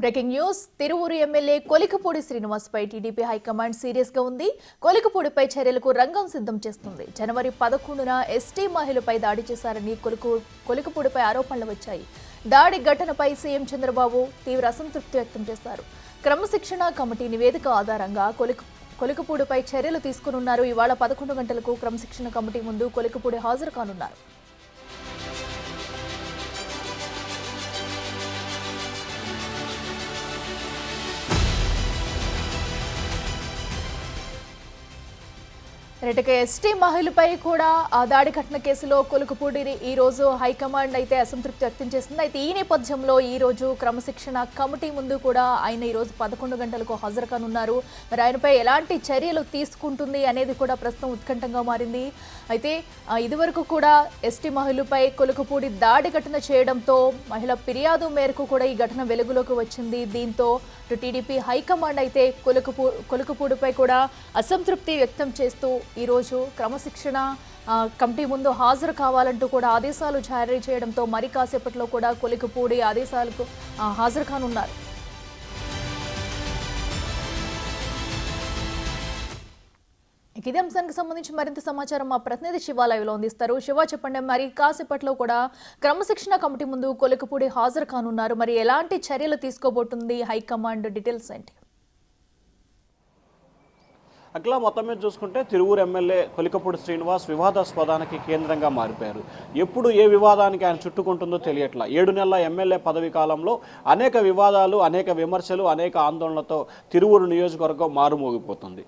Breaking news Tiruvuru MLA Kolikapudi Srinivas పై TDP high command serious గా ఉంది. కొలికపూడిపై చర్యలకు రంగం సిద్ధం చేస్తుంది. జనవరి 11న ఎస్టీ మహిళపై దాడి చేశారని కొలికపూడిపై ఆరోపణలు వచ్చాయి. దాడి ఘటనపై సీఎం చంద్రబాబు తీవ్ర అసంతృప్తి వ్యక్తం చేశారు. క్రమశిక్షణ కమిటీ నివేదిక ఆధారంగా కొలికపూడిపై చర్యలు తీసుకున్నారు. ఇవాళ 11 గంటలకు క్రమశిక్షణ కమిటీ ముందు కొలికపూడి హాజరు కానున్నారు. రెటక ఎస్టీ మహిళపై కూడా ఆ దాడి ఘటన కేసులో కొలికపూడి ఈ రోజు హైకమాండ్ అయితే అసంతృప్తి వ్యక్తం చేసింది. అయితే ఈ నేపథ్యంలో ఈ రోజు క్రమశిక్షణ కమిటీ ముందు కూడా ఆయన ఈ రోజు 11 గంటలకు హాజరు కానున్నారు. మరి ఆయనపై ఎలాంటి చర్యలు తీసుకుంటుంది అనేది కూడా ప్రస్తుతం ఉత్కంఠంగా మారింది. అయితే ఇదివరకు కూడా ఎస్టీ మహిళపై కొలికపూడి దాడి ఘటన చేయడంతో మహిళ ఫిర్యాదు మేరకు కూడా ఈ ఘటన వెలుగులోకి వచ్చింది. దీంతో టీడీపీ హైకమాండ్ అయితే కొలికపూడిపై కూడా అసంతృప్తి వ్యక్తం చేస్తూ ఈరోజు క్రమశిక్షణ కమిటీ ముందు హాజరు కావాలంటూ కూడా ఆదేశాలు జారీ చేయడంతో మరి కాసేపట్లో కూడా కొలికపూడి ఆదేశాలకు హాజరు కానున్నారు. ఇదే అంశానికి సంబంధించి మరింత సమాచారం మా ప్రతినిధి శివ లైవ్లో అందిస్తారు. శివ, చెప్పండి, మరి కాసేపట్లో కూడా క్రమశిక్షణ కమిటీ ముందు కొలికపూడి హాజరు కానున్నారు. మరి ఎలాంటి చర్యలు తీసుకోబోతుంది హైకమాండ్, డీటెయిల్స్ ఏంటి? అట్లా మొత్తం మీద చూసుకుంటే తిరువూరు ఎమ్మెల్యే కొలికపూడి శ్రీనివాస్ వివాదాస్పదానికి కేంద్రంగా మారిపోయారు. ఎప్పుడు ఏ వివాదానికి ఆయన చుట్టుకుంటుందో తెలియట్లా. 7 నెలల ఎమ్మెల్యే పదవి కాలంలో అనేక వివాదాలు, అనేక విమర్శలు, అనేక ఆందోళనలతో తిరువూరు నియోజకవర్గం మారుమోగిపోతుంది.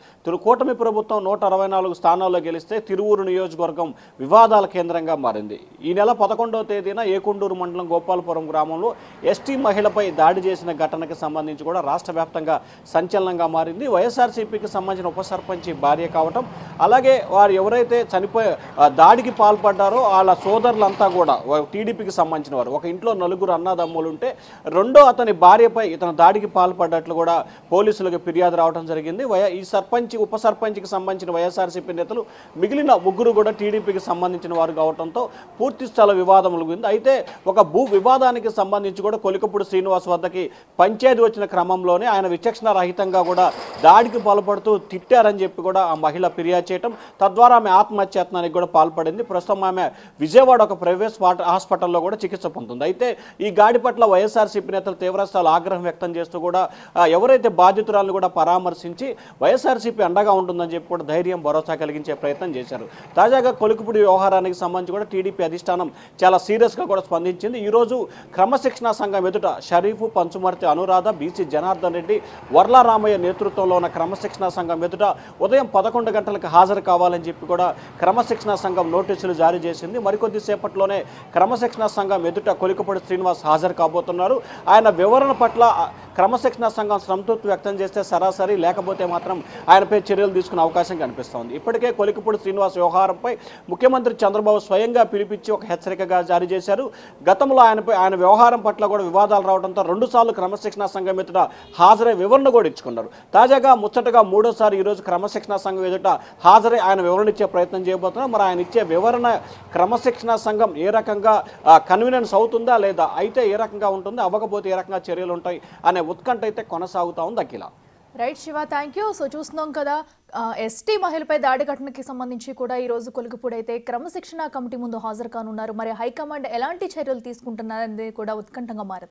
కూటమి ప్రభుత్వం 164 స్థానాల్లో గెలిస్తే తిరువూరు నియోజకవర్గం వివాదాల కేంద్రంగా మారింది. ఈ నెల 11వ తేదీన ఏకొండూరు మండలం గోపాలపురం గ్రామంలో ఎస్టీ మహిళపై దాడి చేసిన ఘటనకి సంబంధించి కూడా రాష్ట్ర వ్యాప్తంగా సంచలనంగా మారింది. వైఎస్ఆర్సీపీకి సంబంధించిన ఉపసర్పంచి భార్య కావటం, అలాగే వారు ఎవరైతే దాడికి పాల్పడ్డారో వాళ్ళ సోదరులంతా కూడా టీడీపీకి సంబంధించిన వారు. ఒక ఇంట్లో 4 అన్నదమ్ములు ఉంటే రెండో అతని భార్యపై ఇతను దాడికి పాల్పడ్డట్లు కూడా పోలీసులకు ఫిర్యాదు రావడం జరిగింది. ఈ ఉప సర్పంచ్కి సంబంధించిన వైఎస్ఆర్సీపీ నేతలు మిగిలిన 3 కూడా టీడీపీకి సంబంధించిన వారు కావడంతో పూర్తి స్థల వివాదం ముగిసింది. అయితే ఒక భూ వివాదానికి సంబంధించి కూడా కొలికపూడి శ్రీనివాస్ వద్దకి పంచాయతీ వచ్చిన క్రమంలోనే ఆయన విచక్షణ రహితంగా కూడా దాడికి పాల్పడుతూ తిట్టారని చెప్పి కూడా ఆ మహిళ ఫిర్యాదు చేయటం, తద్వారా ఆమె ఆత్మహత్యాయత్నానికి కూడా పాల్పడింది. ప్రస్తుతం ఆమె విజయవాడ ఒక ప్రైవేట్ హాస్పిటల్లో కూడా చికిత్స పొందుతుంది. అయితే ఈ దాడి పట్ల వైఎస్ఆర్సీపీ నేతలు తీవ్రస్థాయిలో ఆగ్రహం వ్యక్తం చేస్తూ కూడా ఎవరైతే బాధితురాలను కూడా పరామర్శించి వైఎస్ఆర్సీపీ అండగా ఉంటుందని చెప్పి కూడా ధైర్యం, భరోసా కలిగించే ప్రయత్నం చేశారు. తాజాగా కొలికపూడి వ్యవహారానికి సంబంధించి కూడా టీడీపీ అధిష్టానం చాలా సీరియస్గా కూడా స్పందించింది. ఈరోజు క్రమశిక్షణా సంఘం ఎదుట షరీఫ్, పంచుమర్తి అనురాధ, బీసీ జనార్దన్ రెడ్డి, వర్ల రామయ్య నేతృత్వంలో ఉన్న క్రమశిక్షణా సంఘం ఎదుట ఉదయం 11 గంటలకు హాజరు కావాలని చెప్పి కూడా క్రమశిక్షణా సంఘం నోటీసులు జారీ చేసింది. మరికొద్ది సేపట్లోనే క్రమశిక్షణా సంఘం ఎదుట కొలికపూడి శ్రీనివాస్ హాజరు కాబోతున్నారు. ఆయన వివరణ పట్ల క్రమశిక్షణా సంఘం సంతృప్తి వ్యక్తం చేస్తే సరాసరి, లేకపోతే మాత్రం ఆయనపై చర్యలు తీసుకునే అవకాశం కనిపిస్తోంది. ఇప్పటికే కొలికపూడి శ్రీనివాస్ వ్యవహారంపై ముఖ్యమంత్రి చంద్రబాబు స్వయంగా పిలిపించి ఒక హెచ్చరికగా జారీ చేశారు. గతంలో ఆయన వ్యవహారం పట్ల కూడా వివాదాలు రావడంతో 2 సార్లు క్రమశిక్షణా సంఘం ఎదుట హాజరై వివరణ కూడా ఇచ్చుకున్నారు. తాజాగా ముచ్చటగా 3వ సారి ఈరోజు క్రమశిక్షణా సంఘం ఎదుట హాజరై ఆయన వివరణ ఇచ్చే ప్రయత్నం చేయబోతున్నారు. మరి ఆయన ఇచ్చే వివరణ క్రమశిక్షణా సంఘం ఏ రకంగా కన్వీనెన్స్ అవుతుందా లేదా, అయితే ఏ రకంగా ఉంటుంది, అవ్వకపోతే ఏ రకంగా చర్యలు ఉంటాయి అనే ఉత్కంఠ అయితే కొనసాగుతా ఉంది. Akhila. Right Shiva, thank you. So చూస్తున్నాం కదా, ఎస్టీ మహిళపై దాడి ఘటనకి సంబంధించి కూడా ఈ రోజు కొలికపూడి అయితే క్రమశిక్షణ కమిటీ ముందు హాజరు కానున్నారు. మరి హైకమాండ్ ఎలాంటి చర్యలు తీసుకుంటున్నారనేది కూడా ఉత్కంఠంగా మారింది.